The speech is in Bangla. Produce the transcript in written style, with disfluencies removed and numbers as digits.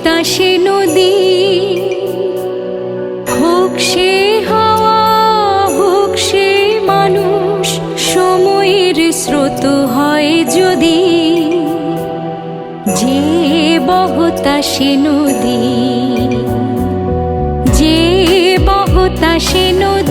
বহতাসে নদী, হোক সে হাওয়া হোক সে মানুষ, সময়ের স্রোত হয় যদি, যে বহতাসে নদী, যে বহতাসে নদী।